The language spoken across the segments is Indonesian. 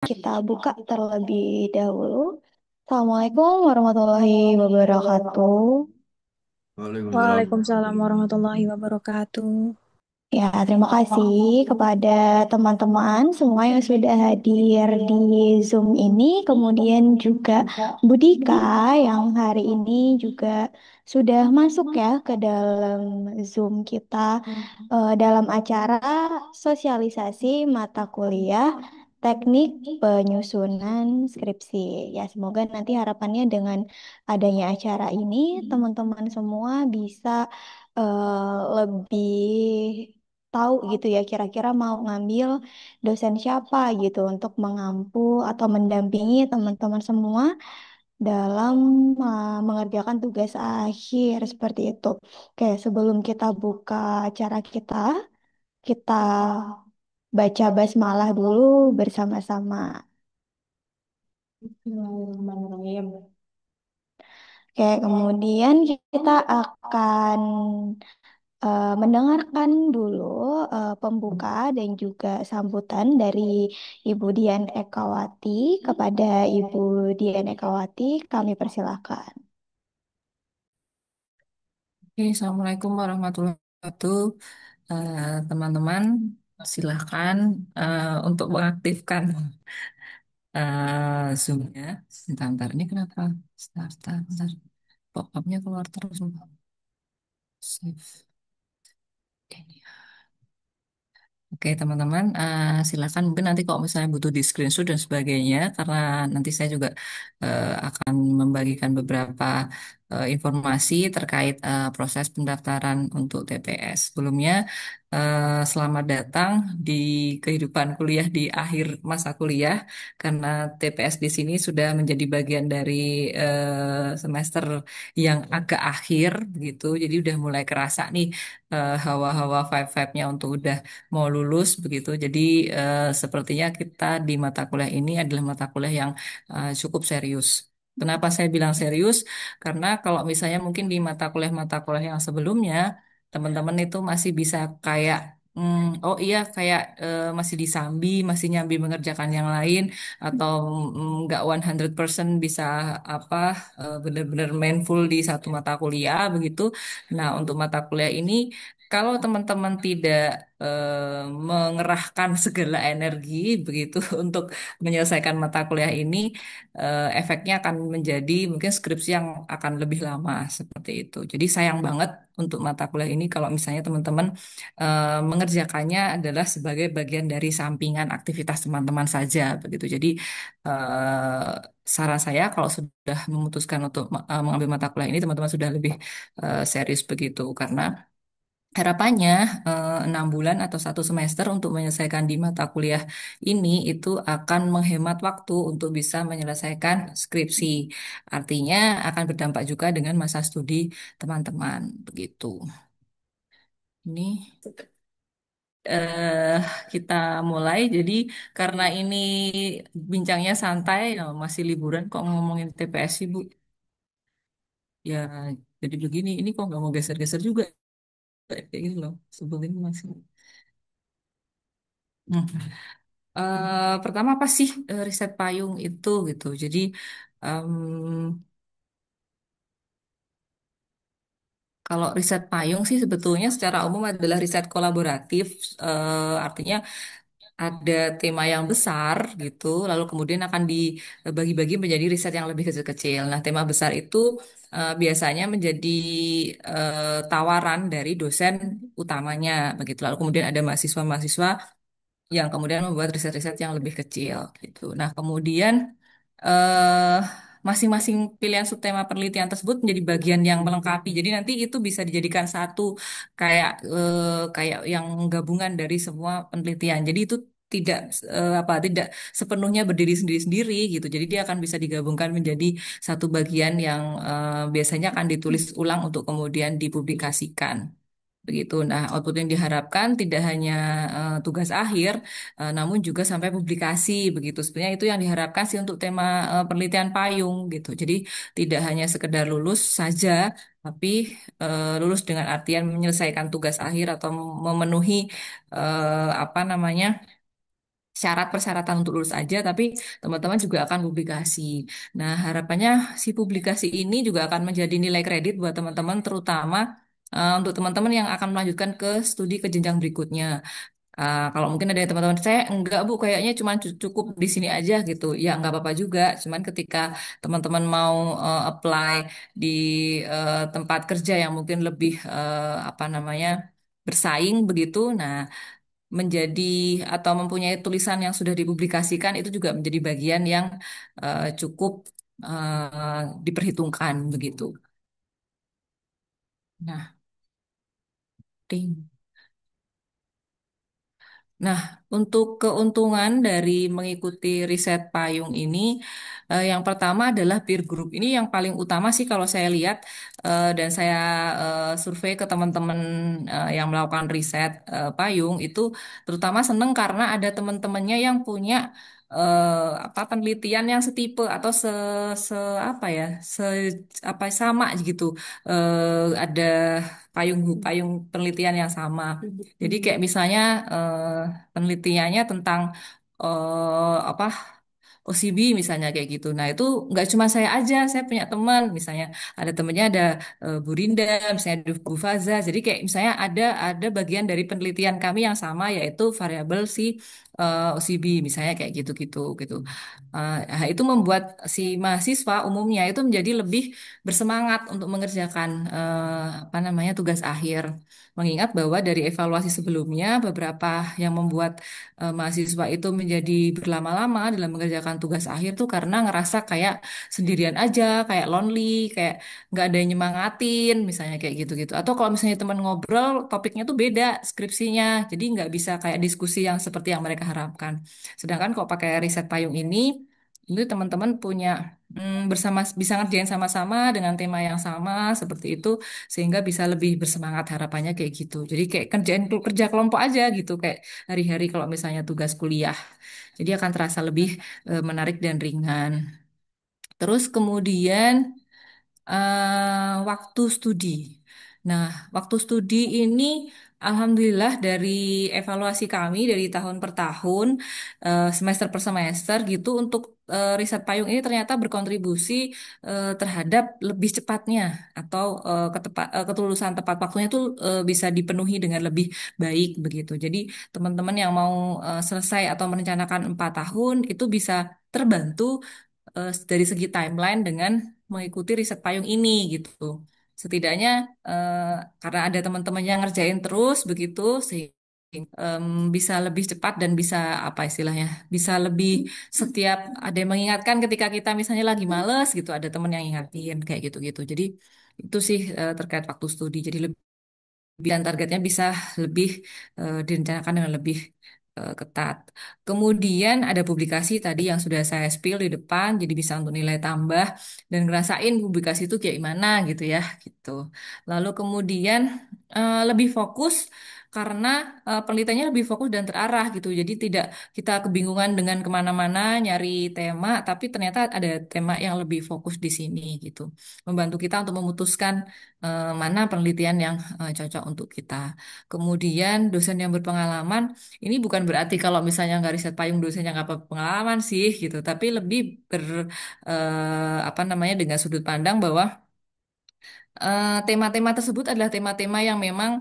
Kita buka terlebih dahulu. Assalamualaikum warahmatullahi wabarakatuh. Waalaikumsalam. Waalaikumsalam warahmatullahi wabarakatuh. Ya, terima kasih kepada teman-teman semua yang sudah hadir di Zoom ini. Kemudian juga Budika yang hari ini juga sudah masuk ya ke dalam Zoom kita dalam acara sosialisasi mata kuliah teknik penyusunan skripsi. Ya, semoga nanti harapannya dengan adanya acara ini teman-teman semua bisa lebih tahu gitu ya kira-kira mau ngambil dosen siapa gitu untuk mengampu atau mendampingi teman-teman semua dalam mengerjakan tugas akhir seperti itu. Oke, sebelum kita buka acara kita, kita baca basmalah dulu bersama-sama. Bismillahirrahmanirrahim. Oke, kemudian kita akan mendengarkan dulu pembuka dan juga sambutan dari Ibu Dian Ekawati. Kepada Ibu Dian Ekawati, kami persilahkan. Oke, Assalamualaikum warahmatullahi wabarakatuh. Teman-teman, silahkan untuk mengaktifkan Zoom-nya. Sebentar, ini kenapa? Bentar. Pop-up-nya keluar terus. Save. Ini. Oke, teman-teman, silakan mungkin nanti kalau misalnya butuh di screenshot dan sebagainya, karena nanti saya juga akan membagikan beberapa informasi terkait proses pendaftaran untuk TPS. Sebelumnya, selamat datang di kehidupan kuliah di akhir masa kuliah, karena TPS di sini sudah menjadi bagian dari semester yang agak akhir, begitu. Jadi udah mulai kerasa nih hawa-hawa vibe-vibe-nya untuk udah mau lulus begitu. Jadi sepertinya kita di mata kuliah ini adalah mata kuliah yang cukup serius. Kenapa saya bilang serius? Karena kalau misalnya mungkin di mata kuliah yang sebelumnya, teman-teman itu masih bisa kayak oh iya kayak masih disambi, masih nyambi mengerjakan yang lain atau nggak 100% bisa apa benar-benar mindful di satu mata kuliah begitu. Nah, untuk mata kuliah ini kalau teman-teman tidak mengerahkan segala energi begitu untuk menyelesaikan mata kuliah ini, efeknya akan menjadi mungkin skripsi yang akan lebih lama seperti itu. Jadi sayang banget untuk mata kuliah ini kalau misalnya teman-teman mengerjakannya adalah sebagai bagian dari sampingan aktivitas teman-teman saja begitu. Jadi saran saya kalau sudah memutuskan untuk mengambil mata kuliah ini teman-teman sudah lebih serius begitu karena harapannya 6 bulan atau 1 semester untuk menyelesaikan di mata kuliah ini itu akan menghemat waktu untuk bisa menyelesaikan skripsi. Artinya akan berdampak juga dengan masa studi teman-teman. Begitu. Ini eh kita mulai. Jadi karena ini bincangnya santai, ya masih liburan kok ngomongin TPS sih Bu. Ya jadi begini, ini kok nggak mau geser-geser juga kayak gitu loh. Sebelum masih. Hmm. Pertama apa sih riset payung itu gitu. Jadi em, kalau riset payung sih sebetulnya secara umum adalah riset kolaboratif. Artinya ada tema yang besar gitu, lalu kemudian akan dibagi-bagi menjadi riset yang lebih kecil-kecil. Nah, tema besar itu biasanya menjadi tawaran dari dosen utamanya begitu. Lalu kemudian ada mahasiswa-mahasiswa yang kemudian membuat riset-riset yang lebih kecil gitu. Nah, kemudian eh masing-masing pilihan subtema penelitian tersebut menjadi bagian yang melengkapi. Jadi nanti itu bisa dijadikan satu kayak yang gabungan dari semua penelitian. Jadi itu tidak sepenuhnya berdiri sendiri-sendiri gitu. Jadi dia akan bisa digabungkan menjadi satu bagian yang biasanya akan ditulis ulang untuk kemudian dipublikasikan. Begitu. Nah, output yang diharapkan tidak hanya tugas akhir, namun juga sampai publikasi. Begitu. Sebenarnya itu yang diharapkan sih untuk tema penelitian payung gitu. Jadi tidak hanya sekedar lulus saja, tapi lulus dengan artian menyelesaikan tugas akhir atau memenuhi apa namanya syarat persyaratan untuk lulus aja, tapi teman-teman juga akan publikasi. Nah, harapannya si publikasi ini juga akan menjadi nilai kredit buat teman-teman, terutama untuk teman-teman yang akan melanjutkan ke studi ke jenjang berikutnya. Kalau mungkin ada teman-teman saya enggak Bu, kayaknya cuma cukup di sini aja gitu. Ya enggak apa-apa juga. Cuman ketika teman-teman mau apply di tempat kerja yang mungkin lebih apa namanya bersaing begitu, nah menjadi atau mempunyai tulisan yang sudah dipublikasikan itu juga menjadi bagian yang cukup diperhitungkan begitu. Nah, ting. Nah, untuk keuntungan dari mengikuti riset payung ini, yang pertama adalah peer group. Ini yang paling utama sih kalau saya lihat dan saya survei ke teman-teman yang melakukan riset payung itu, terutama seneng karena ada teman-temannya yang punya apa penelitian yang setipe atau se apa ya se apa sama gitu. Ada payung penelitian yang sama. Jadi kayak misalnya penelitiannya tentang apa OCB misalnya kayak gitu. Nah itu nggak cuma saya aja, saya punya teman, misalnya ada temennya ada Bu Rinda, misalnya ada Bu Faza. Jadi kayak misalnya ada bagian dari penelitian kami yang sama yaitu variabel si OCB misalnya kayak gitu-gitu gitu. Nah, itu membuat si mahasiswa umumnya itu menjadi lebih bersemangat untuk mengerjakan apa namanya tugas akhir. Mengingat bahwa dari evaluasi sebelumnya beberapa yang membuat mahasiswa itu menjadi berlama-lama dalam mengerjakan tugas akhir tuh karena ngerasa kayak sendirian aja, kayak lonely, kayak nggak ada yang nyemangatin, misalnya kayak gitu-gitu. Atau kalau misalnya teman ngobrol, topiknya tuh beda skripsinya, jadi nggak bisa kayak diskusi yang seperti yang mereka harapkan. Sedangkan kalau pakai riset payung ini teman-teman punya bersama bisa ngerjain sama-sama dengan tema yang sama seperti itu sehingga bisa lebih bersemangat harapannya kayak gitu. Jadi kayak kerjain kerja kelompok aja gitu kayak hari-hari kalau misalnya tugas kuliah. Jadi akan terasa lebih menarik dan ringan. Terus kemudian waktu studi. Nah, waktu studi ini alhamdulillah dari evaluasi kami dari tahun per tahun, semester per semester gitu untuk riset payung ini ternyata berkontribusi terhadap lebih cepatnya atau ketulusan tepat waktunya itu bisa dipenuhi dengan lebih baik begitu. Jadi teman-teman yang mau selesai atau merencanakan 4 tahun itu bisa terbantu dari segi timeline dengan mengikuti riset payung ini gitu. Setidaknya eh, karena ada teman-teman yang ngerjain terus begitu sehingga bisa lebih cepat dan bisa apa istilahnya bisa lebih setiap ada yang mengingatkan ketika kita misalnya lagi males gitu ada teman yang ingatin kayak gitu-gitu. Jadi itu sih terkait waktu studi. Jadi dan targetnya bisa lebih direncanakan dengan lebih ketat. Kemudian ada publikasi tadi yang sudah saya spill di depan, jadi bisa untuk nilai tambah dan ngerasain publikasi itu kayak gimana gitu ya, gitu. Lalu kemudian lebih fokus karena penelitiannya lebih fokus dan terarah gitu. Jadi tidak kita kebingungan dengan kemana-mana nyari tema, tapi ternyata ada tema yang lebih fokus di sini gitu. Membantu kita untuk memutuskan mana penelitian yang cocok untuk kita. Kemudian dosen yang berpengalaman, ini bukan berarti kalau misalnya nggak riset payung dosennya nggak berpengalaman sih gitu, tapi lebih apa namanya dengan sudut pandang bahwa tema-tema tersebut adalah tema-tema yang memang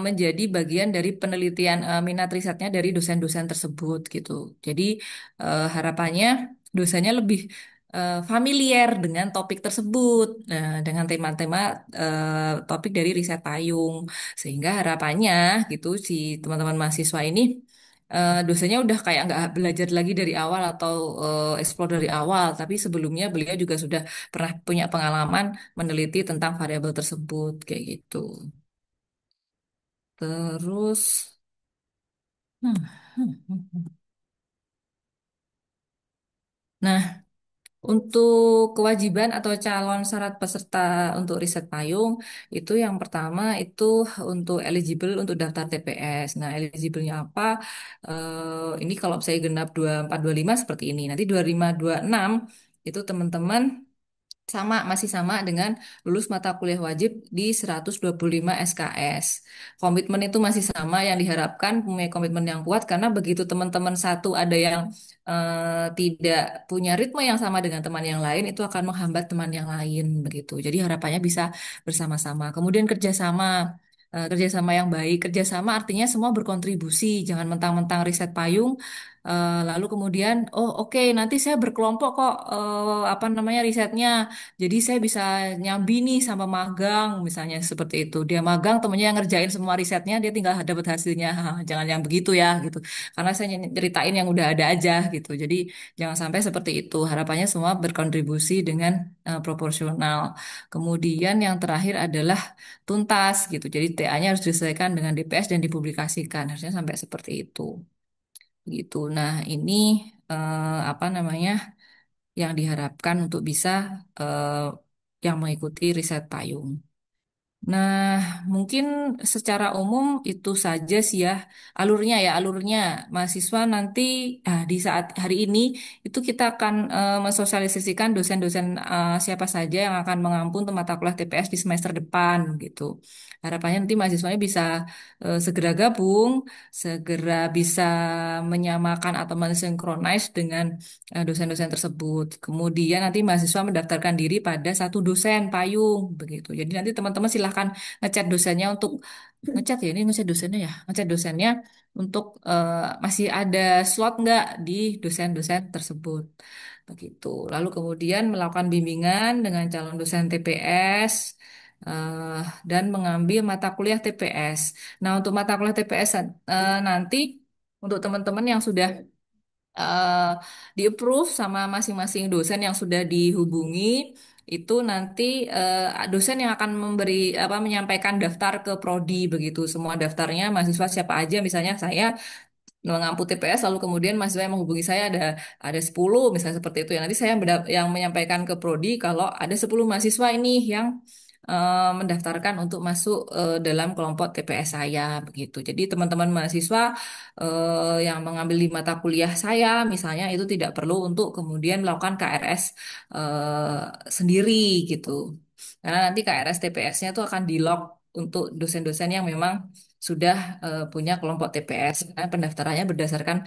menjadi bagian dari penelitian minat risetnya dari dosen-dosen tersebut gitu. Jadi harapannya dosennya lebih familiar dengan topik tersebut, dengan tema-tema topik dari riset payung, sehingga harapannya gitu si teman-teman mahasiswa ini dosennya udah kayak nggak belajar lagi dari awal atau explore dari awal, tapi sebelumnya beliau juga sudah pernah punya pengalaman meneliti tentang variabel tersebut kayak gitu. Terus, hmm, hmm, hmm, hmm. Nah, untuk kewajiban atau calon syarat peserta untuk riset payung itu yang pertama itu untuk eligible untuk daftar TPS. Nah, eligible-nya apa? Ini kalau saya genap 2425 seperti ini. Nanti 2526 itu teman-teman Masih sama dengan lulus mata kuliah wajib di 125 SKS. Komitmen itu masih sama yang diharapkan punya komitmen yang kuat karena begitu teman-teman satu ada yang tidak punya ritme yang sama dengan teman yang lain itu akan menghambat teman yang lain begitu. Jadi harapannya bisa bersama-sama. Kemudian kerjasama. Kerjasama yang baik, kerjasama artinya semua berkontribusi, jangan mentang-mentang riset payung, lalu kemudian, oh oke, nanti saya berkelompok kok, apa namanya risetnya, jadi saya bisa nyambi nih sama magang, misalnya seperti itu. Dia magang, temennya yang ngerjain semua risetnya, dia tinggal dapat hasilnya. Jangan yang begitu ya, gitu. Karena saya ceritain yang udah ada aja, gitu. Jadi jangan sampai seperti itu. Harapannya semua berkontribusi dengan proporsional. Kemudian yang terakhir adalah tuntas, gitu. Jadi TA-nya harus diselesaikan dengan DPS dan dipublikasikan. Harusnya sampai seperti itu. Gitu. Nah, ini apa namanya? Yang diharapkan untuk bisa eh, yang mengikuti riset payung. Nah, mungkin secara umum itu saja sih ya alurnya mahasiswa nanti di saat hari ini itu kita akan mensosialisasikan dosen-dosen siapa saja yang akan mengampun mata kuliah TPS di semester depan gitu. Harapannya nanti mahasiswanya bisa segera gabung, segera bisa menyamakan atau mensinkronize dengan dosen-dosen tersebut. Kemudian nanti mahasiswa mendaftarkan diri pada satu dosen payung begitu. Jadi nanti teman-teman silahkan ngechat dosennya untuk ngechat ya ini ngechat dosennya ya ngechat dosennya untuk masih ada slot nggak di dosen-dosen tersebut begitu. Lalu kemudian melakukan bimbingan dengan calon dosen TPS dan mengambil mata kuliah TPS. Nah untuk mata kuliah TPS nanti untuk teman-teman yang sudah eh, di-approve sama masing-masing dosen yang sudah dihubungi itu nanti dosen yang akan menyampaikan daftar ke prodi begitu semua daftarnya mahasiswa siapa aja misalnya saya mengampu TPS lalu kemudian mahasiswa yang menghubungi saya ada 10 misalnya seperti itu ya nanti saya yang menyampaikan ke prodi kalau ada 10 mahasiswa ini yang mendaftarkan untuk masuk dalam kelompok TPS saya begitu. Jadi teman-teman mahasiswa yang mengambil di mata kuliah saya misalnya itu tidak perlu untuk kemudian melakukan KRS sendiri gitu. Karena nanti KRS TPS-nya itu akan di-lock untuk dosen-dosen yang memang sudah punya kelompok TPS. Karena pendaftarannya berdasarkan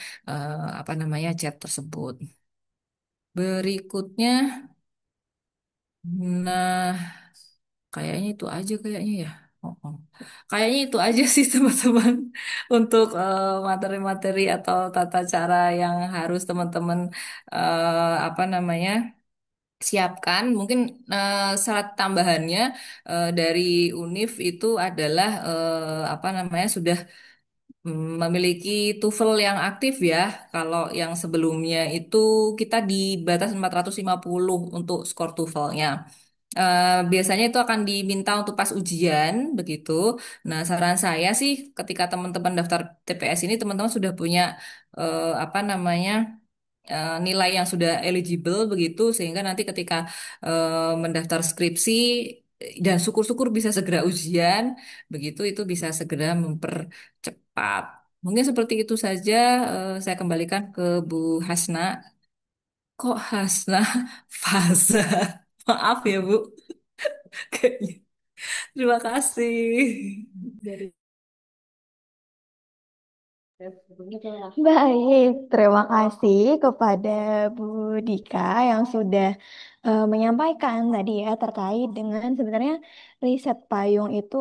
apa namanya chat tersebut. Berikutnya, nah kayaknya itu aja kayaknya ya. Oh, oh. Kayaknya itu aja sih teman-teman untuk materi-materi atau tata cara yang harus teman-teman apa namanya siapkan. Mungkin syarat tambahannya dari UNIF itu adalah apa namanya sudah memiliki TOEFL yang aktif ya. Kalau yang sebelumnya itu kita di batas 450 untuk skor TOEFL-nya. Biasanya itu akan diminta untuk pas ujian begitu. Nah, saran saya sih ketika teman-teman daftar TPS ini teman-teman sudah punya apa namanya nilai yang sudah eligible begitu sehingga nanti ketika mendaftar skripsi dan syukur-syukur bisa segera ujian begitu itu bisa segera mempercepat. Mungkin seperti itu saja. Saya kembalikan ke Bu Hasna. Kok Hasna? Fasa. Maaf ya Bu. Kayaknya. Terima kasih. Baik, terima kasih kepada Bu Dika yang sudah menyampaikan tadi ya terkait dengan sebenarnya riset payung itu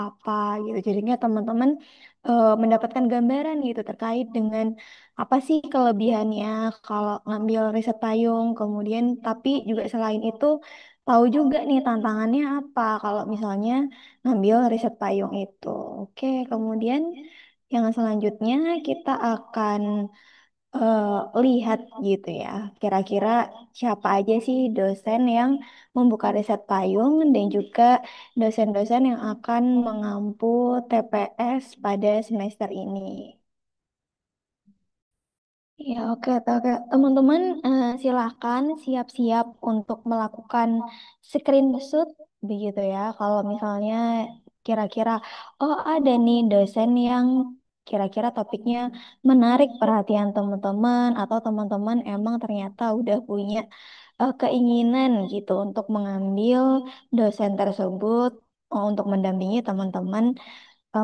apa gitu. Jadinya teman-teman mendapatkan gambaran gitu terkait dengan apa sih kelebihannya kalau ngambil riset payung. Kemudian tapi juga selain itu tahu juga nih tantangannya apa kalau misalnya ngambil riset payung itu. Oke, kemudian yang selanjutnya kita akan lihat gitu ya. Kira-kira siapa aja sih dosen yang membuka riset payung dan juga dosen-dosen yang akan mengampu TPS pada semester ini. Ya, oke, oke. Teman-teman, silakan siap-siap untuk melakukan screenshot begitu ya. Kalau misalnya kira-kira, oh ada nih dosen yang kira-kira topiknya menarik perhatian teman-teman atau teman-teman emang ternyata udah punya keinginan gitu untuk mengambil dosen tersebut untuk mendampingi teman-teman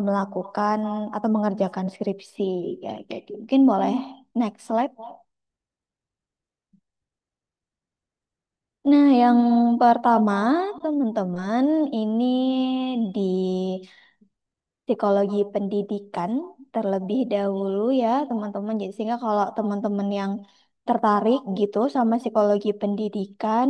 melakukan atau mengerjakan skripsi ya jadi mungkin boleh next slide. Nah, yang pertama, teman-teman, ini di psikologi pendidikan terlebih dahulu ya, teman-teman. Jadi sehingga kalau teman-teman yang tertarik gitu sama psikologi pendidikan,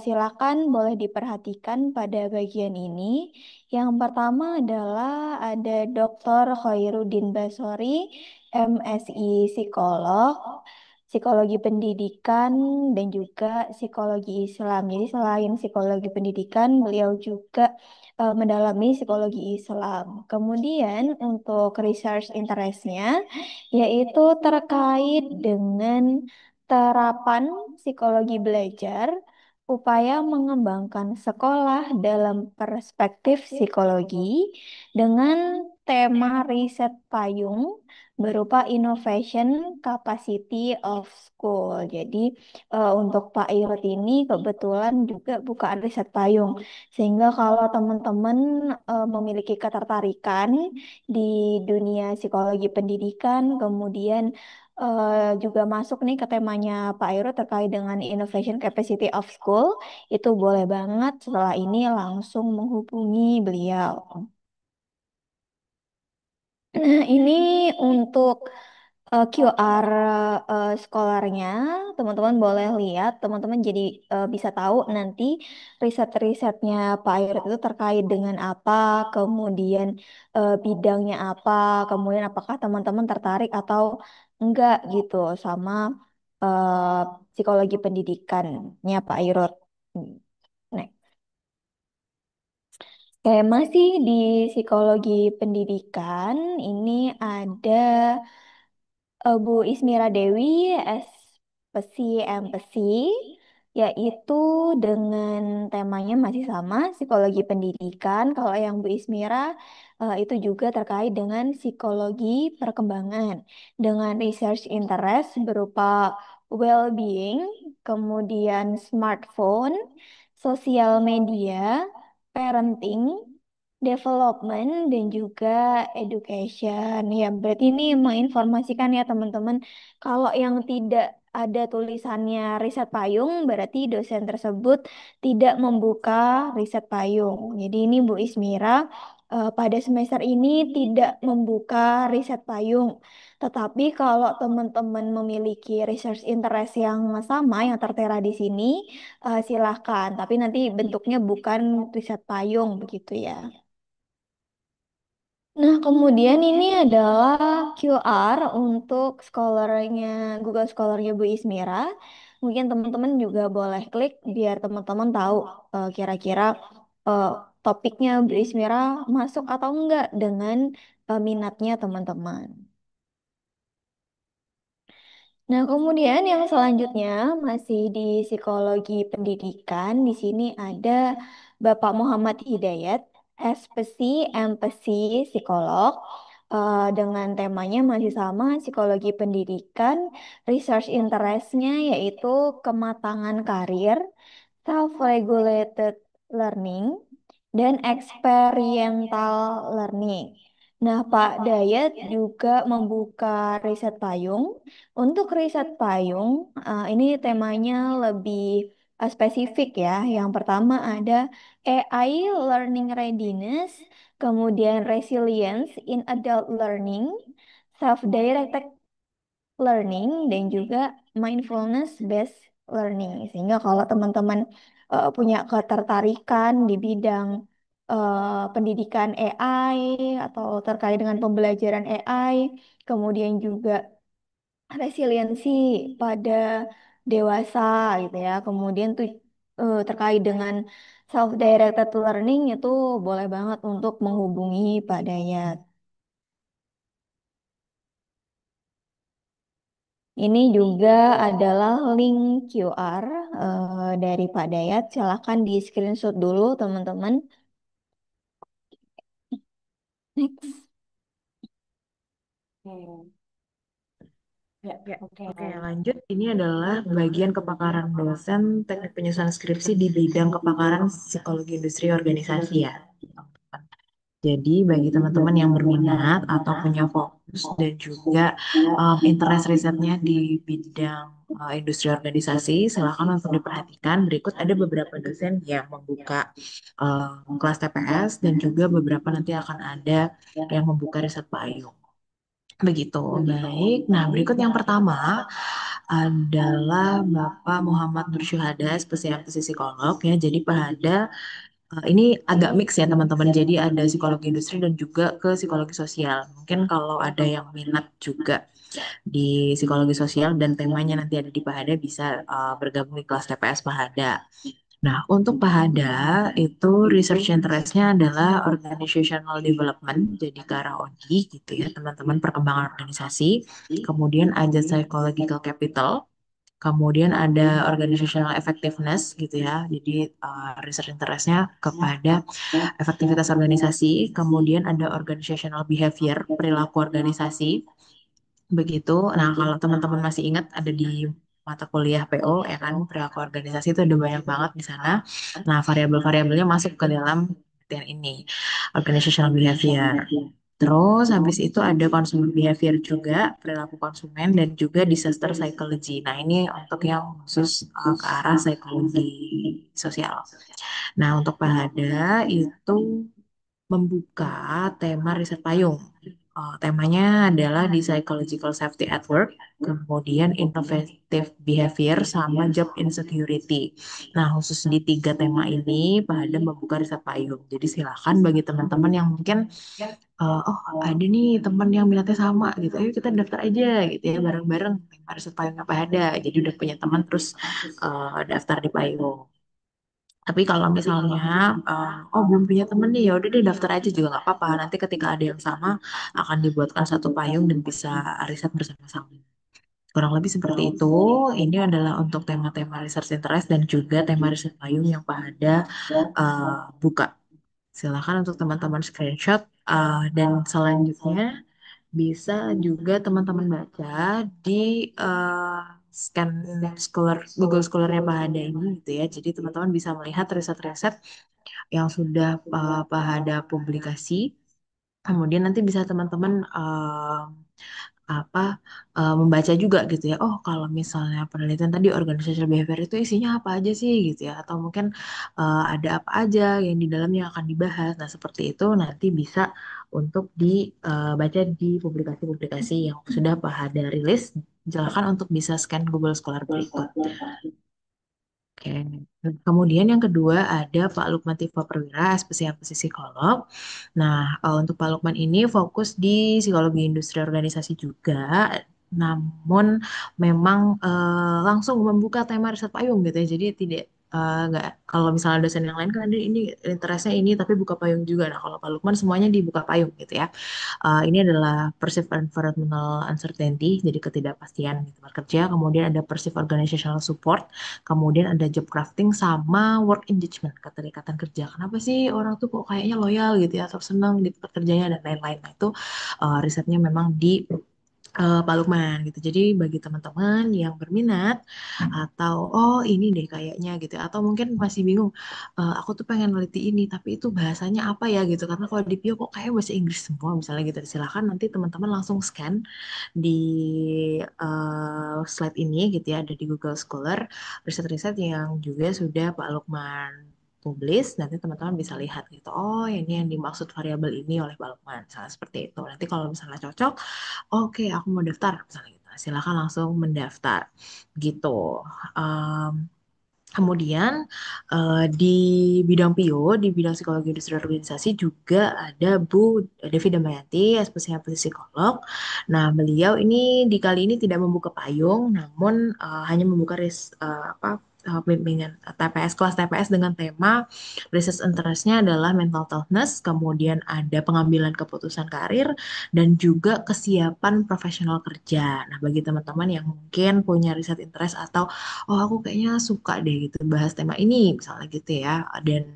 silakan boleh diperhatikan pada bagian ini. Yang pertama adalah ada Dr. Khairuddin Basori, MSI Psikolog, Psikologi Pendidikan, dan juga Psikologi Islam. Jadi selain psikologi pendidikan, beliau juga mendalami psikologi Islam. Kemudian untuk research interest-nya yaitu terkait dengan terapan psikologi belajar, upaya mengembangkan sekolah dalam perspektif psikologi dengan tema riset payung berupa innovation capacity of school. Jadi untuk Pak Irut ini kebetulan juga bukan riset payung. Sehingga kalau teman-teman memiliki ketertarikan di dunia psikologi pendidikan, kemudian juga masuk nih ke temanya Pak Airo terkait dengan Innovation Capacity of School, itu boleh banget setelah ini langsung menghubungi beliau. Nah, ini untuk QR scholarnya, teman-teman boleh lihat, teman-teman jadi bisa tahu nanti riset-risetnya Pak Ayrut itu terkait dengan apa, kemudian bidangnya apa, kemudian apakah teman-teman tertarik atau enggak gitu sama eh, psikologi pendidikannya Pak Ayrut. Nah, kayak masih di psikologi pendidikan, ini ada Bu Ismira Dewi, SPC MPC, yaitu dengan temanya masih sama, psikologi pendidikan. Kalau yang Bu Ismira itu juga terkait dengan psikologi perkembangan, dengan research interest berupa well-being, kemudian smartphone, sosial media, parenting, development dan juga education. Ya, berarti ini menginformasikan ya teman-teman, kalau yang tidak ada tulisannya riset payung, berarti dosen tersebut tidak membuka riset payung. Jadi ini Bu Ismira pada semester ini tidak membuka riset payung. Tetapi kalau teman-teman memiliki research interest yang sama, yang tertera di sini, silahkan. Tapi nanti bentuknya bukan riset payung begitu ya. Nah, kemudian ini adalah QR untuk scholarnya Google Scholar-nya Bu Ismira. Mungkin teman-teman juga boleh klik biar teman-teman tahu kira-kira eh, topiknya Bu Ismira masuk atau enggak dengan minatnya teman-teman. Nah, kemudian yang selanjutnya masih di psikologi pendidikan. Di sini ada Bapak Muhammad Hidayat, SPC, MPC, psikolog. Dengan temanya masih sama, psikologi pendidikan. Research interest-nya yaitu kematangan karir, self-regulated learning, dan experiential learning. Nah, Pak Dayat juga membuka riset payung. Untuk riset payung, ini temanya lebih spesifik ya. Yang pertama ada AI Learning Readiness, kemudian Resilience in Adult Learning, Self-Directed Learning, dan juga Mindfulness Based Learning. Sehingga kalau teman-teman punya ketertarikan di bidang pendidikan AI atau terkait dengan pembelajaran AI, kemudian juga resiliensi pada dewasa gitu ya. Kemudian tuh terkait dengan self-directed learning itu boleh banget untuk menghubungi Pak Dayat. Ini juga adalah link QR dari Pak Dayat. Silahkan di screenshot dulu teman-teman. Next. Ya, oke, lanjut. Ini adalah bagian kepakaran dosen teknik penyusunan skripsi di bidang kepakaran psikologi industri organisasi ya. Jadi bagi teman-teman yang berminat atau punya fokus dan juga interest risetnya di bidang industri organisasi, silakan untuk diperhatikan. Berikut ada beberapa dosen yang membuka kelas TPS dan juga beberapa nanti akan ada yang membuka riset payung. Begitu, baik. Nah, berikut yang pertama adalah Bapak Muhammad Nur Syuhada, spesialis psikolog ya. Jadi pada ini agak mix ya teman-teman. Jadi ada psikologi industri dan juga ke psikologi sosial. Mungkin kalau ada yang minat juga di psikologi sosial dan temanya nanti ada di Pahada bisa bergabung di kelas TPS Pahada. Nah, untuk Pahada itu research interest-nya adalah organizational development, jadi ke arah OD gitu ya, teman-teman perkembangan organisasi. Kemudian ada psychological capital, kemudian ada organizational effectiveness gitu ya. Jadi research interest-nya kepada efektivitas organisasi. Kemudian ada organizational behavior, perilaku organisasi. Begitu. Nah, kalau teman-teman masih ingat ada di mata kuliah PO ya kan, perilaku organisasi itu ada banyak banget di sana. Nah, variabel-variabelnya masuk ke dalam penelitian ini. Organizational behavior. Terus habis itu ada consumer behavior juga, perilaku konsumen dan juga disaster psychology. Nah, ini untuk yang khusus ke arah psikologi sosial. Nah, untuk Pahada itu membuka tema riset payung. Temanya adalah di psychological safety at work, kemudian innovative behavior, sama job insecurity. Nah, khusus di tiga tema ini, Pak Adam membuka riset payung. Jadi silakan bagi teman-teman yang mungkin, oh ada nih teman yang minatnya sama gitu, ayo kita daftar aja gitu ya, bareng-bareng tema riset payungnya Pak Ada. Jadi udah punya teman terus daftar di payung. Tapi kalau misalnya, oh belum punya temen nih, ya udah deh daftar aja juga nggak apa-apa. Nanti ketika ada yang sama akan dibuatkan satu payung dan bisa riset bersama-sama. Kurang lebih seperti itu. Ini adalah untuk tema-tema research interest dan juga tema riset payung yang Pak Hada buka. Silakan untuk teman-teman screenshot dan selanjutnya bisa juga teman-teman baca di scan Scholar Google Scholar-nya Pak Hada ini gitu ya. Jadi teman-teman bisa melihat riset-riset yang sudah Pak Hada publikasi. Kemudian nanti bisa teman-teman apa membaca juga gitu ya. Oh, kalau misalnya penelitian tadi organizational behavior itu isinya apa aja sih gitu ya, atau mungkin ada apa aja yang di dalamnya akan dibahas. Nah, seperti itu nanti bisa untuk dibaca di publikasi-publikasi yang sudah Pak Hada rilis. Silakan untuk bisa scan Google Scholar berikut. Oke. Nah, kemudian yang kedua ada Pak Lukman Tifa Perwira, spesialis psikolog. Nah, untuk Pak Lukman ini fokus di psikologi industri organisasi juga, namun memang langsung membuka tema riset payung gitu ya. Jadi tidak nggak kalau misalnya dosen yang lain kan ada ini interestnya ini tapi buka payung juga. Nah, kalau Pak Lukman semuanya dibuka payung gitu ya. Ini adalah perceived environmental uncertainty, jadi ketidakpastian di tempat kerja. Kemudian ada perceived organizational support. Kemudian ada job crafting sama work engagement, keterikatan kerja. Kenapa sih orang tuh kok kayaknya loyal gitu ya, atau senang di tempat kerjanya dan lain-lain. Nah, itu risetnya memang di Pak Lukman gitu. Jadi bagi teman-teman yang berminat atau oh ini deh kayaknya gitu ya, atau mungkin masih bingung, aku tuh pengen neliti ini tapi itu bahasanya apa ya gitu, karena kalau di Pio kok kayak bahasa Inggris semua misalnya gitu. Silakan nanti teman-teman langsung scan di slide ini gitu ya, ada di Google Scholar riset-riset yang juga sudah Pak Lukman publis. Nanti teman-teman bisa lihat gitu, oh ini yang dimaksud variabel ini oleh Pak Lukman, misalnya seperti itu. Nanti kalau misalnya cocok, oke, aku mau daftar misalnya gitu. Silakan langsung mendaftar gitu. Em, Kemudian di bidang PIO, di bidang psikologi industri organisasi juga ada Bu Devi Damayanti, spesialis psikolog. Nah, beliau ini di kali ini tidak membuka payung, namun hanya membuka bimbingan TPS, kelas TPS dengan tema research interest-nya adalah mental toughness, kemudian ada pengambilan keputusan karir, dan juga kesiapan profesional kerja. Nah, bagi teman-teman yang mungkin punya riset interest atau oh aku kayaknya suka deh gitu bahas tema ini misalnya gitu ya, dan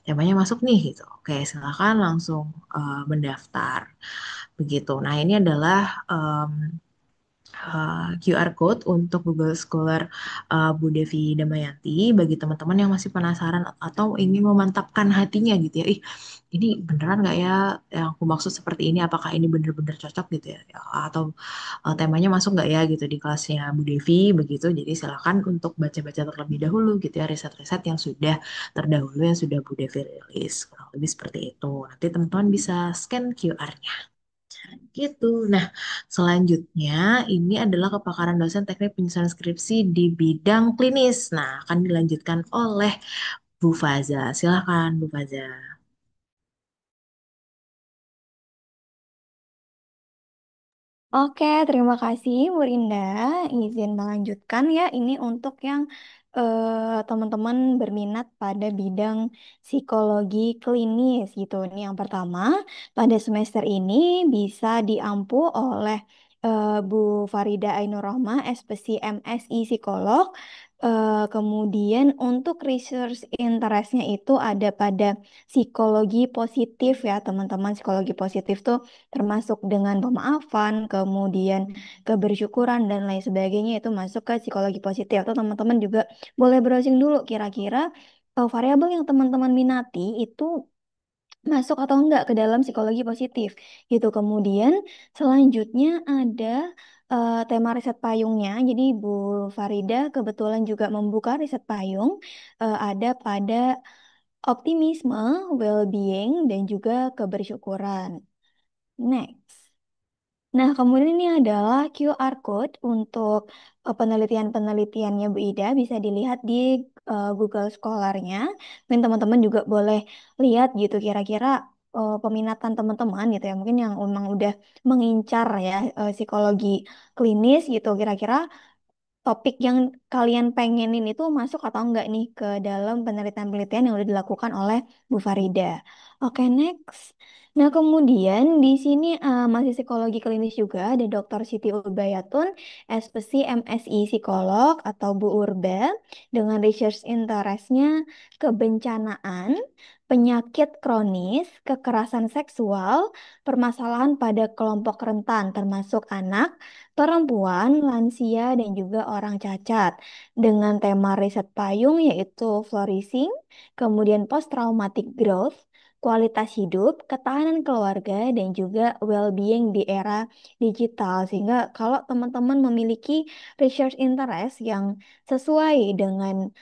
temanya masuk nih gitu, oke silakan langsung mendaftar begitu. Nah, ini adalah QR code untuk Google Scholar Bu Devi Damayanti bagi teman-teman yang masih penasaran atau ingin memantapkan hatinya gitu ya. Ih, ini beneran nggak ya yang aku maksud seperti ini? Apakah ini bener-bener cocok gitu ya? Atau temanya masuk nggak ya gitu di kelasnya Bu Devi begitu. Jadi silakan untuk baca-baca terlebih dahulu gitu ya riset-riset yang sudah terdahulu yang sudah Bu Devi rilis. Kurang lebih seperti itu. Nanti teman-teman bisa scan QR-nya. Gitu. Nah, selanjutnya ini adalah kepakaran dosen teknik penyusunan skripsi di bidang klinis. Nah, akan dilanjutkan oleh Bu Faza. Silakan, Bu Faza. Oke, terima kasih Bu Rinda. Izin melanjutkan ya, ini untuk yang teman-teman berminat pada bidang psikologi klinis gitu. Ini yang pertama, pada semester ini bisa diampu oleh Bu Farida Ainur Rohmah, SPC MSI Psikolog. Kemudian untuk research interestnya itu ada pada psikologi positif ya teman-teman. Psikologi positif tuh termasuk dengan pemaafan, kemudian kebersyukuran dan lain sebagainya itu masuk ke psikologi positif. Atau teman-teman juga boleh browsing dulu kira-kira variabel yang teman-teman minati itu masuk atau enggak ke dalam psikologi positif gitu. Kemudian selanjutnya ada tema riset payungnya. Jadi Bu Farida kebetulan juga membuka riset payung ada pada optimisme, well-being dan juga kebersyukuran. Next. Nah, kemudian ini adalah QR code untuk penelitian-penelitiannya Bu Ida bisa dilihat di Google Scholar-nya. Mungkin teman-teman juga boleh lihat gitu kira-kira peminatan teman-teman gitu ya. Mungkin yang memang udah mengincar ya psikologi klinis gitu kira-kira topik yang kalian pengenin itu masuk atau enggak nih ke dalam penelitian-penelitian yang udah dilakukan oleh Bu Farida. Oke, next. Nah, kemudian di sini masih psikologi klinis juga ada Dr. Siti Urbayatun, SPC MSI Psikolog atau Bu Urba dengan research interestnya kebencanaan, penyakit kronis, kekerasan seksual, permasalahan pada kelompok rentan termasuk anak, perempuan, lansia, dan juga orang cacat dengan tema riset payung yaitu flourishing, kemudian post traumatic growth, kualitas hidup, ketahanan keluarga, dan juga well-being di era digital. Sehingga kalau teman-teman memiliki research interest yang sesuai dengan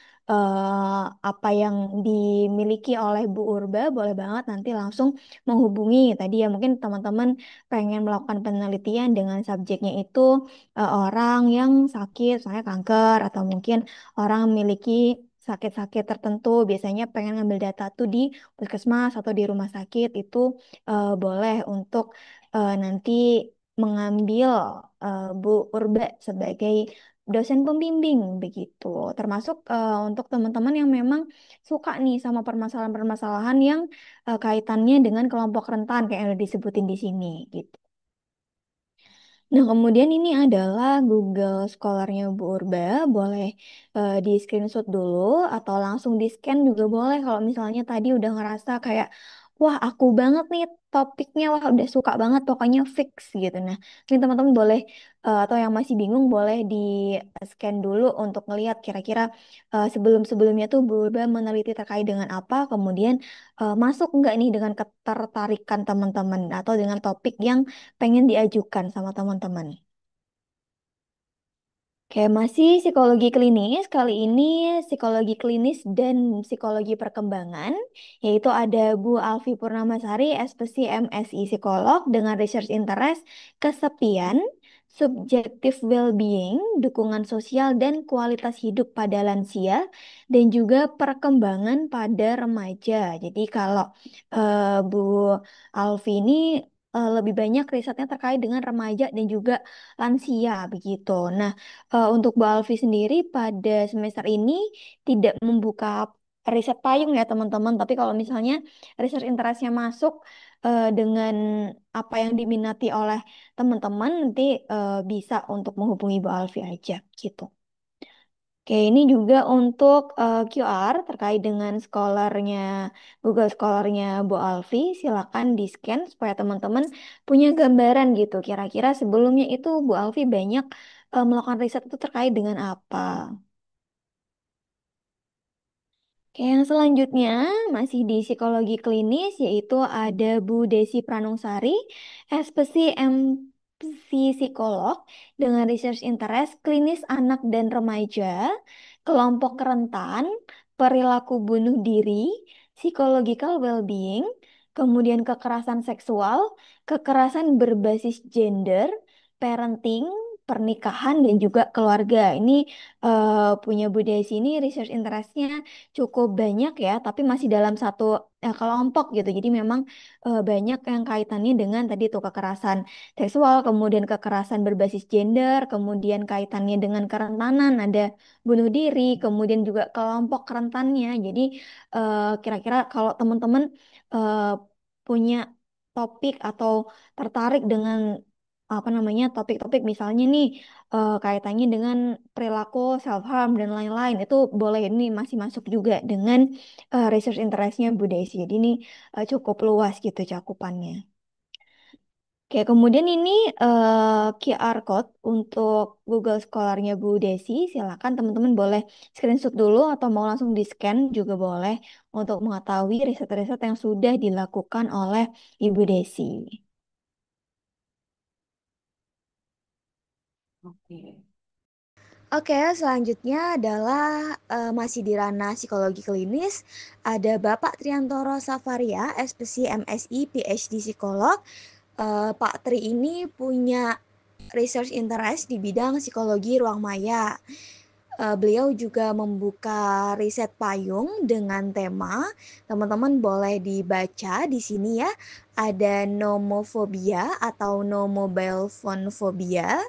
apa yang dimiliki oleh Bu Urba, boleh banget nanti langsung menghubungi tadi ya mungkin teman-teman pengen melakukan penelitian dengan subjeknya itu orang yang sakit, misalnya kanker, atau mungkin orang memiliki sakit-sakit tertentu, biasanya pengen ngambil data tuh di puskesmas atau di rumah sakit, itu boleh untuk nanti mengambil Bu Urba sebagai dosen pembimbing begitu. Termasuk untuk teman-teman yang memang suka nih sama permasalahan-permasalahan yang kaitannya dengan kelompok rentan kayak yang udah disebutin di sini gitu. Nah, kemudian ini adalah Google Scholar-nya Bu Urba. Boleh di screenshot dulu atau langsung di scan juga boleh kalau misalnya tadi udah ngerasa kayak, wah aku banget nih topiknya, wah udah suka banget pokoknya fix gitu. Nah, ini teman-teman boleh atau yang masih bingung boleh di scan dulu untuk ngelihat kira-kira sebelum-sebelumnya tuh Bu Urba meneliti terkait dengan apa, kemudian masuk nggak nih dengan ketertarikan teman-teman atau dengan topik yang pengen diajukan sama teman-teman. Oke, masih psikologi klinis. Kali ini psikologi klinis dan psikologi perkembangan, yaitu ada Bu Alfi Purnamasari, SPC MSI Psikolog dengan research interest kesepian, subjective well-being, dukungan sosial dan kualitas hidup pada lansia, dan juga perkembangan pada remaja. Jadi kalau Bu Alfi ini lebih banyak risetnya terkait dengan remaja dan juga lansia begitu. Nah, untuk Bu Alfi sendiri pada semester ini tidak membuka riset payung ya teman-teman. Tapi kalau misalnya research interestnya masuk dengan apa yang diminati oleh teman-teman, nanti bisa untuk menghubungi Bu Alfi aja gitu. Oke, ini juga untuk QR terkait dengan Google Scholar-nya Bu Alfi. Silakan di-scan supaya teman-teman punya gambaran gitu. Kira-kira sebelumnya itu Bu Alfi banyak melakukan riset itu terkait dengan apa. Oke, yang selanjutnya masih di psikologi klinis yaitu ada Bu Desi Pranungsari, SPC MC psikolog dengan research interest klinis anak dan remaja, kelompok rentan, perilaku bunuh diri, psychological well-being, kemudian kekerasan seksual, kekerasan berbasis gender, parenting, pernikahan dan juga keluarga. Ini punya Bu Desi ini research interestnya cukup banyak ya, tapi masih dalam satu kelompok gitu. Jadi memang banyak yang kaitannya dengan tadi tuh kekerasan seksual, kemudian kekerasan berbasis gender, kemudian kaitannya dengan kerentanan, ada bunuh diri, kemudian juga kelompok rentannya. Jadi kira-kira kalau teman-teman eh, punya topik atau tertarik dengan apa namanya topik-topik misalnya nih kaitannya dengan perilaku self harm dan lain-lain itu boleh ini masih masuk juga dengan research interestnya Bu Desi. Jadi ini cukup luas gitu cakupannya. Oke, kemudian ini QR code untuk Google Scholar-nya Bu Desi. Silakan teman-teman boleh screenshot dulu atau mau langsung di-scan juga boleh untuk mengetahui riset-riset yang sudah dilakukan oleh Ibu Desi. Oke. Oke, selanjutnya adalah masih di ranah psikologi klinis. Ada Bapak Triantoro Safaria, SPC MSI, PhD psikolog. Pak Tri ini punya research interest di bidang psikologi ruang maya. Beliau juga membuka riset payung dengan tema, teman-teman boleh dibaca di sini ya, ada nomophobia atau no mobile phone phobia.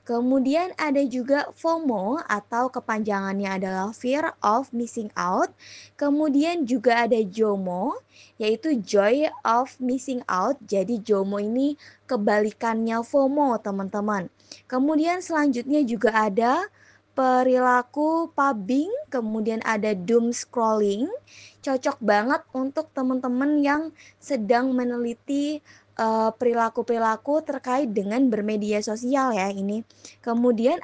Kemudian ada juga FOMO atau kepanjangannya adalah fear of missing out. Kemudian juga ada JOMO yaitu joy of missing out. Jadi JOMO ini kebalikannya FOMO, teman-teman. Kemudian selanjutnya juga ada perilaku pubbing, kemudian ada doom scrolling. Cocok banget untuk teman-teman yang sedang meneliti perilaku-perilaku terkait dengan bermedia sosial ya ini. Kemudian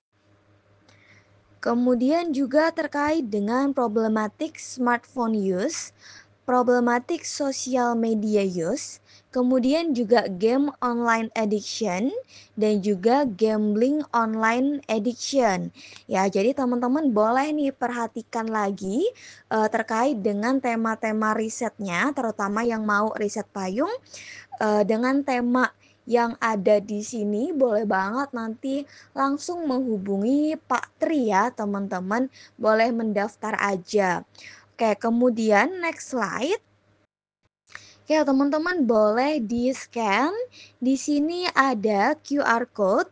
juga terkait dengan problematik smartphone use, problematik social media use, kemudian juga game online addiction dan juga gambling online addiction. Ya, jadi teman-teman boleh nih perhatikan lagi terkait dengan tema-tema risetnya, terutama yang mau riset payung dengan tema yang ada di sini. Boleh banget nanti langsung menghubungi Pak Tri ya, teman-teman. Boleh mendaftar aja. Oke, kemudian next slide. Ya, teman-teman boleh di-scan. Di sini ada QR code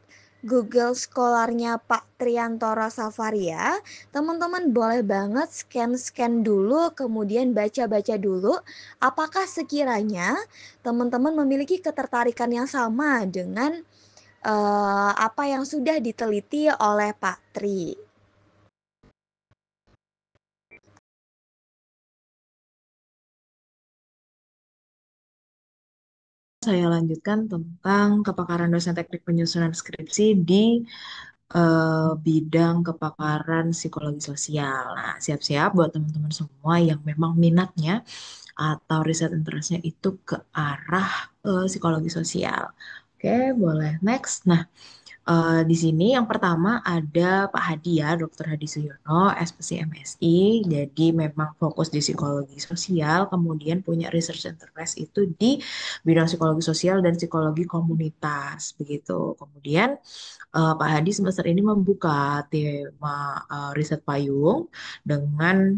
Google Scholar-nya Pak Triantoro Safaria. Teman-teman boleh banget scan-scan dulu, kemudian baca-baca dulu. Apakah sekiranya teman-teman memiliki ketertarikan yang sama dengan apa yang sudah diteliti oleh Pak Tri? Saya lanjutkan tentang kepakaran dosen teknik penyusunan skripsi di bidang kepakaran psikologi sosial. Nah, siap-siap buat teman-teman semua yang memang minatnya atau riset interestnya itu ke arah psikologi sosial. Oke, boleh next. Nah, di sini yang pertama ada Pak Hadi ya, Dr. Hadi Suyono, SPC MSI. Jadi memang fokus di psikologi sosial, kemudian punya research interest itu di bidang psikologi sosial dan psikologi komunitas, begitu. Kemudian Pak Hadi semester ini membuka tema riset payung dengan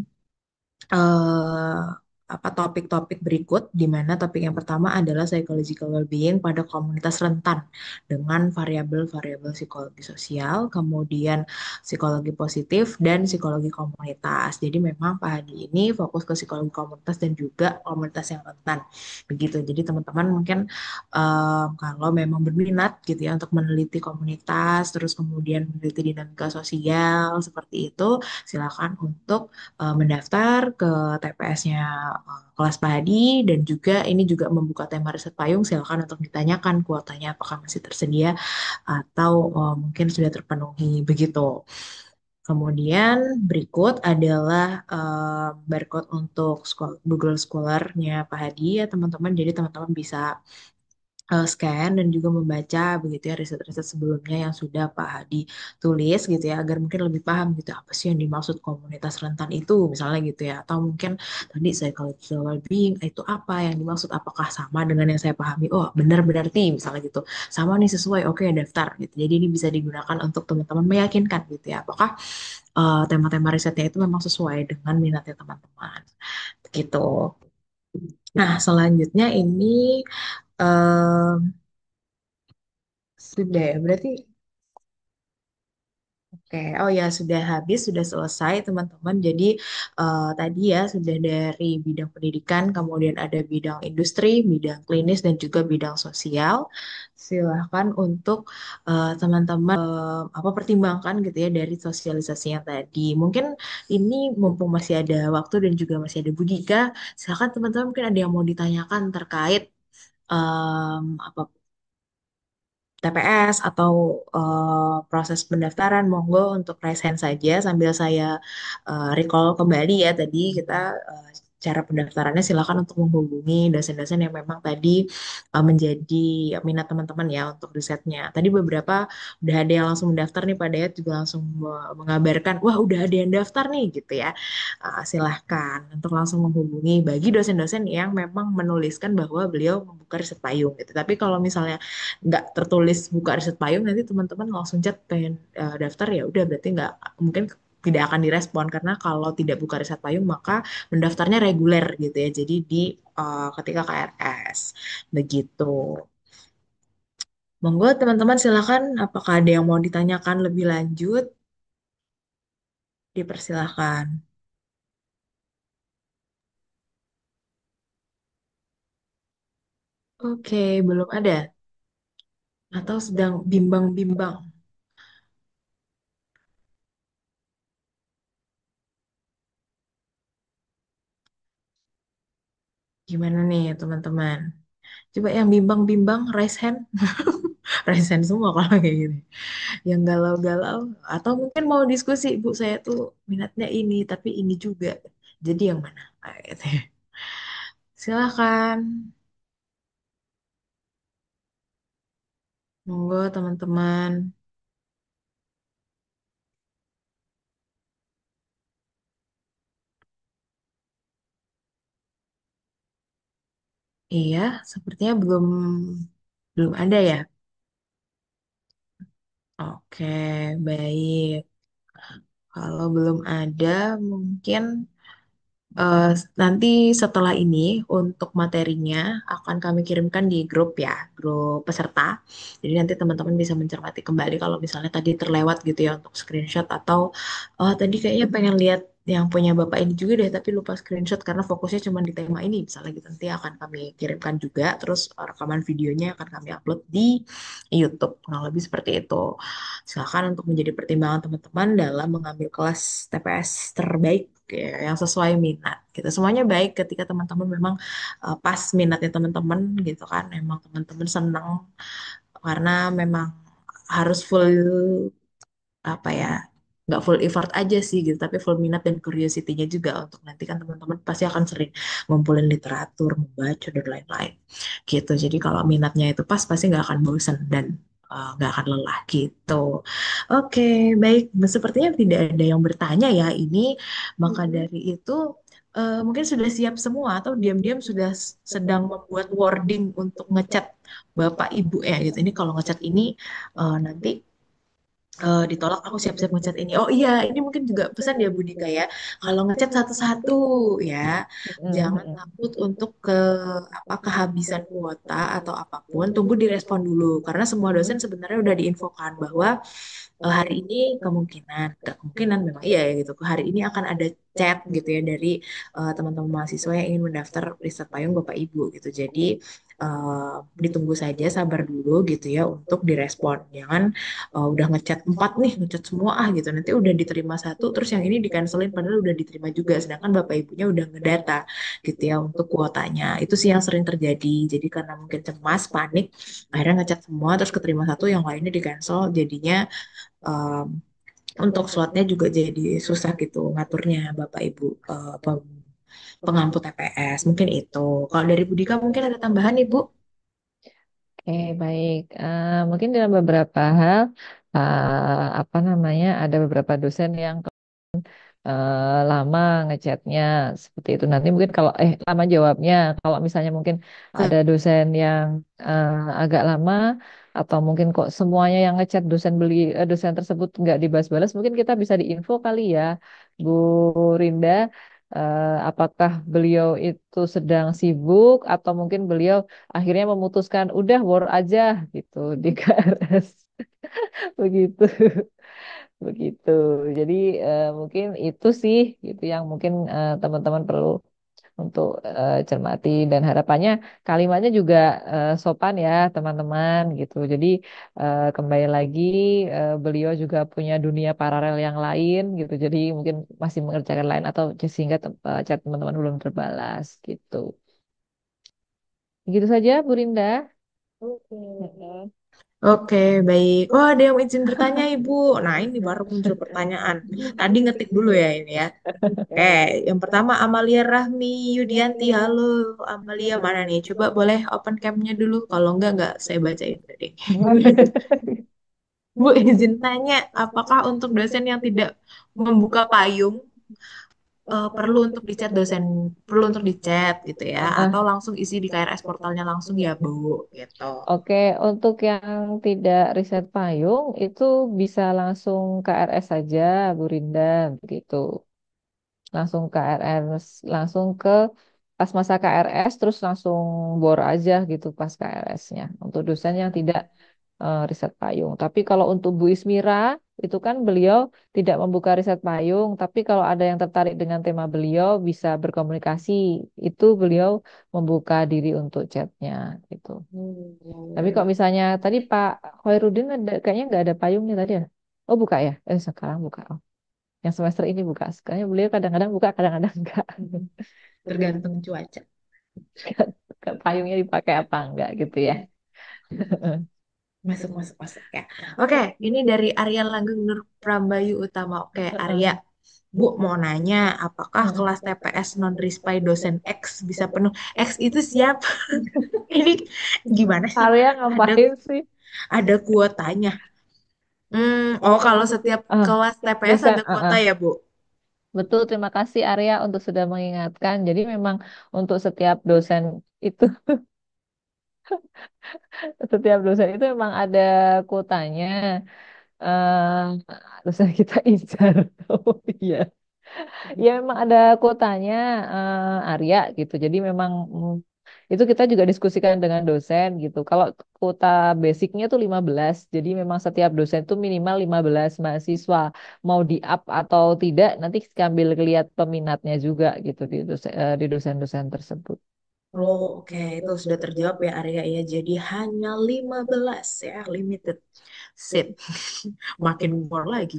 topik-topik berikut, di mana topik yang pertama adalah psychological well-being pada komunitas rentan dengan variabel-variabel psikologi sosial, kemudian psikologi positif, dan psikologi komunitas. Jadi memang Pak Hadi ini fokus ke psikologi komunitas dan juga komunitas yang rentan. Begitu. Jadi teman-teman mungkin kalau memang berminat gitu ya untuk meneliti komunitas, terus kemudian meneliti dinamika sosial seperti itu, silakan untuk mendaftar ke TPS-nya kelas padi dan juga ini juga membuka tema riset payung. Silakan untuk ditanyakan kuotanya apakah masih tersedia atau mungkin sudah terpenuhi begitu. Kemudian berikut adalah barcode untuk Google Scholar-nya Pak Hadi ya teman-teman. Jadi teman-teman bisa scan dan juga membaca begitu ya riset-riset sebelumnya yang sudah Pak Hadi tulis gitu ya agar mungkin lebih paham gitu apa sih yang dimaksud komunitas rentan itu misalnya gitu ya atau mungkin tadi psychological well-being itu apa yang dimaksud apakah sama dengan yang saya pahami oh benar berarti misalnya gitu sama nih sesuai oke daftar gitu jadi ini bisa digunakan untuk teman-teman meyakinkan gitu ya apakah tema-tema risetnya itu memang sesuai dengan minatnya teman-teman gitu. Nah, selanjutnya ini eh, sudah ya, berarti oke. Oh ya, sudah habis, sudah selesai teman-teman. Jadi tadi ya sudah dari bidang pendidikan, kemudian ada bidang industri, bidang klinis dan juga bidang sosial. Silahkan untuk teman-teman apa pertimbangkan gitu ya dari sosialisasi yang tadi. Mungkin ini mumpung masih ada waktu dan juga masih ada Budika, silahkan teman-teman mungkin ada yang mau ditanyakan terkait apa TPS atau proses pendaftaran, monggo untuk raise hand saja sambil saya recall kembali ya tadi kita cara pendaftarannya silakan untuk menghubungi dosen-dosen yang memang tadi menjadi minat teman-teman ya untuk risetnya. Tadi beberapa udah ada yang langsung mendaftar nih Pak Dayat juga langsung mengabarkan, wah udah ada yang daftar nih gitu ya. Silahkan untuk langsung menghubungi bagi dosen-dosen yang memang menuliskan bahwa beliau membuka riset payung gitu. Tapi kalau misalnya nggak tertulis buka riset payung nanti teman-teman langsung chat pengen daftar ya udah berarti nggak mungkin tidak akan direspon karena kalau tidak buka riset payung maka mendaftarnya reguler gitu ya jadi di ketika KRS begitu monggo teman-teman silakan apakah ada yang mau ditanyakan lebih lanjut dipersilahkan oke belum ada atau sedang bimbang-bimbang gimana nih teman-teman coba yang bimbang-bimbang raise hand raise hand semua kalau kayak gini yang galau-galau atau mungkin mau diskusi Bu saya tuh minatnya ini tapi ini juga jadi yang mana. Ah, gitu ya. Silakan monggo teman-teman iya sepertinya belum belum ada ya oke baik kalau belum ada mungkin Eh, nanti setelah ini untuk materinya akan kami kirimkan di grup ya, grup peserta. Jadi nanti teman-teman bisa mencermati kembali kalau misalnya tadi terlewat gitu ya untuk screenshot atau oh tadi kayaknya pengen lihat yang punya Bapak ini juga deh tapi lupa screenshot karena fokusnya cuma di tema ini. Misalnya gitu nanti akan kami kirimkan juga terus rekaman videonya akan kami upload di YouTube. Nah, lebih seperti itu. Silakan untuk menjadi pertimbangan teman-teman dalam mengambil kelas TPS terbaik ya, yang sesuai minat gitu. Semuanya baik ketika teman-teman memang pas minatnya teman-teman gitu kan. Memang teman-teman senang karena memang harus full apa ya nggak full effort aja sih gitu tapi full minat dan curiosity-nya juga untuk nanti kan teman-teman pasti akan sering ngumpulin literatur membaca dan lain-lain gitu jadi kalau minatnya itu pas pasti nggak akan bosan dan nggak akan lelah gitu oke baik sepertinya tidak ada yang bertanya ya ini maka dari itu mungkin sudah siap semua atau diam-diam sudah sedang membuat wording untuk ngechat bapak ibu ya gitu ini kalau ngechat ini nanti ditolak aku siap-siap ngecat ini. Oh iya, ini mungkin juga pesan ya Budika ya. Kalau ngecat satu-satu ya, jangan Mm-mm. takut untuk kehabisan kuota atau apapun, tunggu direspon dulu karena semua dosen Mm-mm. sebenarnya udah diinfokan bahwa hari ini kemungkinan, gak kemungkinan memang iya ya gitu. Hari ini akan ada chat gitu ya dari teman-teman mahasiswa yang ingin mendaftar riset payung Bapak Ibu gitu. Jadi ditunggu saja, sabar dulu gitu ya untuk direspon. Jangan udah ngechat 4 nih, ngechat semua gitu. Nanti udah diterima satu, terus yang ini di cancelin padahal udah diterima juga. Sedangkan Bapak Ibunya udah ngedata gitu ya untuk kuotanya. Itu sih yang sering terjadi. Jadi karena mungkin cemas, panik, akhirnya ngechat semua, terus keterima satu, yang lainnya di cancel. Jadinya um, untuk slotnya juga jadi susah gitu ngaturnya Bapak Ibu pengampu TPS. Mungkin itu. Kalau dari Budika mungkin ada tambahan Ibu? Oke, baik. Mungkin dalam beberapa hal, apa namanya, ada beberapa dosen yang lama ngechatnya seperti itu. Nanti mungkin kalau lama jawabnya, kalau misalnya mungkin ada dosen yang eh, agak lama atau mungkin kok semuanya yang ngechat dosen tersebut nggak dibalas-balas, mungkin kita bisa diinfo kali ya, Bu Rinda. Apakah beliau itu sedang sibuk atau mungkin beliau akhirnya memutuskan udah war aja gitu di KRS begitu. Begitu. Jadi mungkin itu sih gitu yang mungkin teman-teman perlu untuk cermati dan harapannya kalimatnya juga sopan ya teman-teman gitu. Jadi kembali lagi beliau juga punya dunia paralel yang lain gitu. Jadi mungkin masih mengerjakan lain atau sehingga chat teman-teman belum terbalas gitu. Gitu saja Bu Rinda. Mm-mm. Oke, baik. Oh, ada yang izin bertanya, Ibu. Nah, ini baru muncul pertanyaan. Tadi ngetik dulu ya ini ya. Oke, yang pertama Amalia Rahmi Yudianti. Halo, Amalia mana nih? Coba boleh open cam-nya dulu. Kalau enggak saya bacain tadi. Bu, izin tanya, apakah untuk dosen yang tidak membuka payung perlu untuk dicat dosen, perlu untuk dicat gitu ya, atau Ah, langsung isi di KRS portalnya langsung ya, Bu, gitu. Oke, untuk yang tidak riset payung itu bisa langsung KRS saja, Bu Rinda, begitu. Langsung KRS, langsung ke pas masa KRS, terus langsung bor aja gitu pas KRS-nya. Untuk dosen yang tidak riset payung. Tapi kalau untuk Bu Ismira, itu kan beliau tidak membuka riset payung, tapi kalau ada yang tertarik dengan tema beliau bisa berkomunikasi. Itu beliau membuka diri untuk chatnya gitu. Tapi kok misalnya tadi Pak Khairuddin kayaknya nggak ada payungnya tadi ya? Oh buka ya? Sekarang buka. Oh, yang semester ini buka. Sekarang beliau kadang-kadang buka, kadang-kadang enggak. Tergantung cuaca. Payungnya dipakai apa enggak gitu ya? Masuk, masuk, masuk ya. Oke, ini dari Arya Langgeng Nur Prambayu Utama. Oke, Arya. Bu mau nanya, apakah kelas TPS non-Rispai dosen X bisa penuh? X itu siapa? Ini gimana sih? Arya Ada ngapain sih? ada kuotanya. Oh kalau setiap Ah, kelas TPS dosen. ada kuota ya, Bu? Betul, terima kasih Arya untuk sudah mengingatkan. Jadi memang untuk setiap dosen itu, setiap dosen itu memang ada kuotanya. Dosen kita Ijar. Oh iya. Ya memang ada kuotanya Arya gitu. Jadi memang itu kita juga diskusikan dengan dosen gitu. Kalau kuota basicnya tuh 15. Jadi memang setiap dosen tuh minimal 15 mahasiswa. Mau di up atau tidak nanti sambil lihat peminatnya juga gitu di dosen-dosen tersebut. Oh, oke. Itu sudah terjawab ya, Arya ya. Jadi hanya 15 ya, limited seat. Makin more lagi.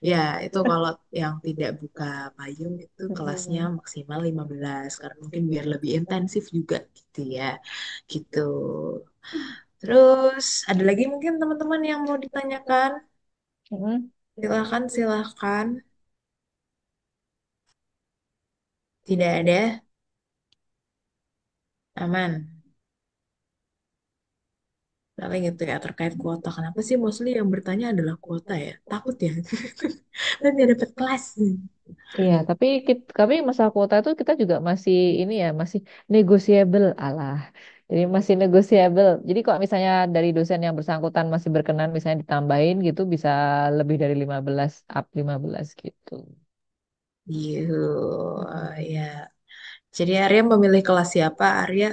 Ya, itu kalau yang tidak buka payung itu kelasnya Mm-mm. maksimal 15 karena mungkin biar lebih intensif juga gitu ya. Gitu. Terus ada lagi mungkin teman-teman yang mau ditanyakan? Mm-mm. Silahkan, silahkan. Tidak ada? Aman. Paling itu ya terkait kuota. Kenapa sih mostly yang bertanya adalah kuota ya? Takut ya. Kan nggak dapet kelas. Iya, tapi masalah kuota itu kita juga masih ini ya, masih negotiable alah. Jadi masih negotiable. Jadi kalau misalnya dari dosen yang bersangkutan masih berkenan misalnya ditambahin gitu bisa lebih dari 15 up 15 gitu. Gitu. Ya. Jadi Arya memilih kelas siapa? Arya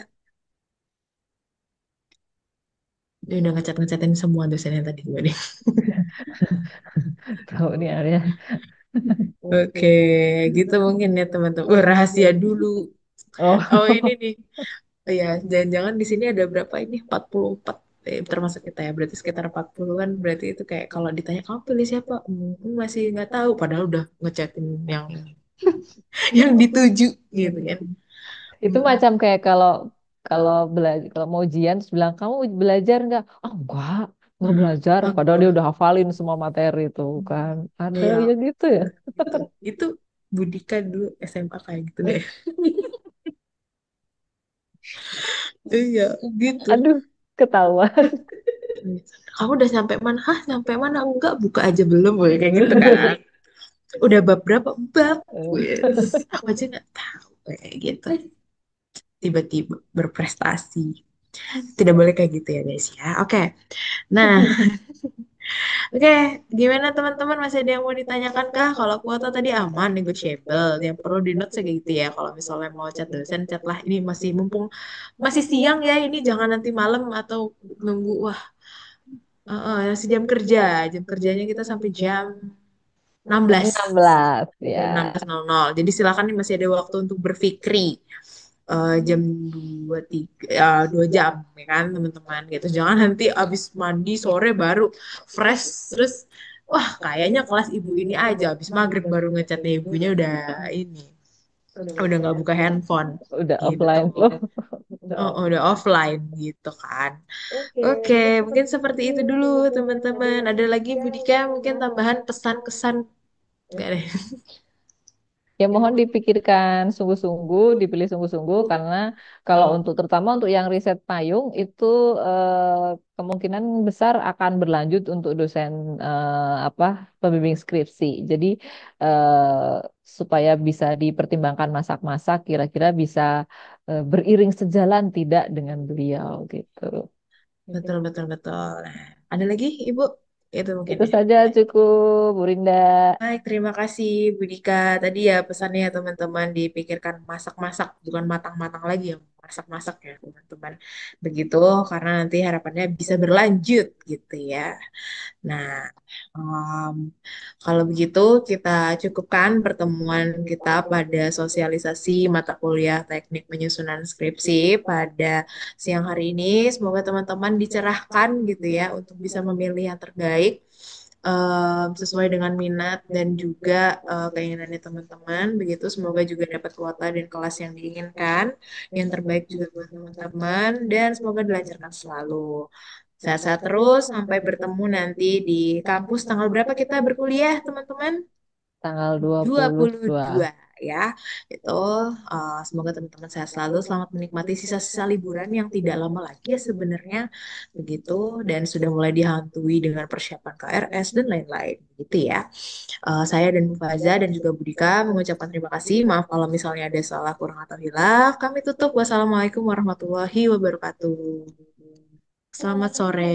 dia udah ngecat-ngecatin semua dosennya tadi gue nih. Tahu nih Arya. Oke, gitu mungkin ya teman-teman. Rahasia dulu. Oh, Oh ini nih. Oh ya, jangan-jangan di sini ada berapa ini? 44 termasuk kita ya. Berarti sekitar 40 kan. Berarti itu kayak kalau ditanya kamu pilih siapa? Masih nggak tahu. Padahal udah ngechatin yang yang dituju gitu kan. itu macam kayak kalau kalau belajar kalau mau ujian terus bilang kamu belajar nggak? Oh enggak belajar. Padahal dia Enggak. udah hafalin semua materi itu kan. Ada Iya, ya gitu ya. gitu. Itu Budika dulu SMA kayak gitu deh. Iya, gitu. Aduh, ketahuan. Kamu udah sampai mana? Hah, sampai mana? Enggak, buka aja belum, woy. Kayak gitu kan. Udah bab berapa? Bab. Wes. Aku aja nggak tahu kayak gitu. Tiba-tiba berprestasi. Tidak boleh kayak gitu ya guys ya. Oke. Nah, oke. Gimana teman-teman? Masih ada yang mau ditanyakan kah? Kalau kuota tadi aman, negotiable. Yang perlu di note kayak gitu ya. Kalau misalnya mau chat dosen, chat lah. Ini masih mumpung masih siang ya. Ini jangan nanti malam atau nunggu. Wah, masih jam kerja. Jam kerjanya kita sampai jam 16. 16 Jam ya. 16.00. Jadi silakan nih masih ada waktu untuk berpikri. Jam 2 3 ya 2 jam ya kan teman-teman gitu. Jangan nanti abis mandi sore baru fresh terus wah kayaknya kelas ibu ini aja abis maghrib baru ngechatnya ibunya udah ini udah nggak buka handphone Udah gitu. offline loh. Oh, udah offline gitu kan. Oke, mungkin seperti itu dulu teman-teman. Ada lagi Budika mungkin tambahan pesan kesan nggak deh? Ya mohon dipikirkan sungguh-sungguh, dipilih sungguh-sungguh karena kalau untuk terutama untuk yang riset payung itu kemungkinan besar akan berlanjut untuk dosen apa pembimbing skripsi. Jadi supaya bisa dipertimbangkan masak-masak, kira-kira bisa beriring sejalan tidak dengan beliau gitu. Betul betul betul. Nah, ada lagi Ibu? Itu mungkin Itu ya. saja cukup, Bu Rinda. Baik, terima kasih Bu Dika. Tadi ya pesannya ya teman-teman dipikirkan masak-masak, bukan matang-matang lagi ya, masak-masak ya teman-teman. Begitu, karena nanti harapannya bisa berlanjut gitu ya. Nah, em, kalau begitu kita cukupkan pertemuan kita pada sosialisasi mata kuliah teknik penyusunan skripsi pada siang hari ini. Semoga teman-teman dicerahkan gitu ya untuk bisa memilih yang terbaik sesuai dengan minat dan juga keinginannya teman-teman. Begitu, semoga juga dapat kuota dan kelas yang diinginkan. Yang terbaik juga buat teman-teman dan semoga dilancarkan selalu. Sehat-sehat terus, sampai bertemu nanti di kampus tanggal berapa kita berkuliah, teman-teman? Tanggal dua 22. puluh dua ya. Itu semoga teman-teman sehat selalu, selamat menikmati sisa-sisa liburan yang tidak lama lagi ya sebenarnya begitu dan sudah mulai dihantui dengan persiapan KRS dan lain-lain gitu ya. Saya dan Bu Faza dan juga Budika mengucapkan terima kasih. Maaf kalau misalnya ada salah kurang atau hilaf. Kami tutup. Wassalamualaikum warahmatullahi wabarakatuh. Selamat sore.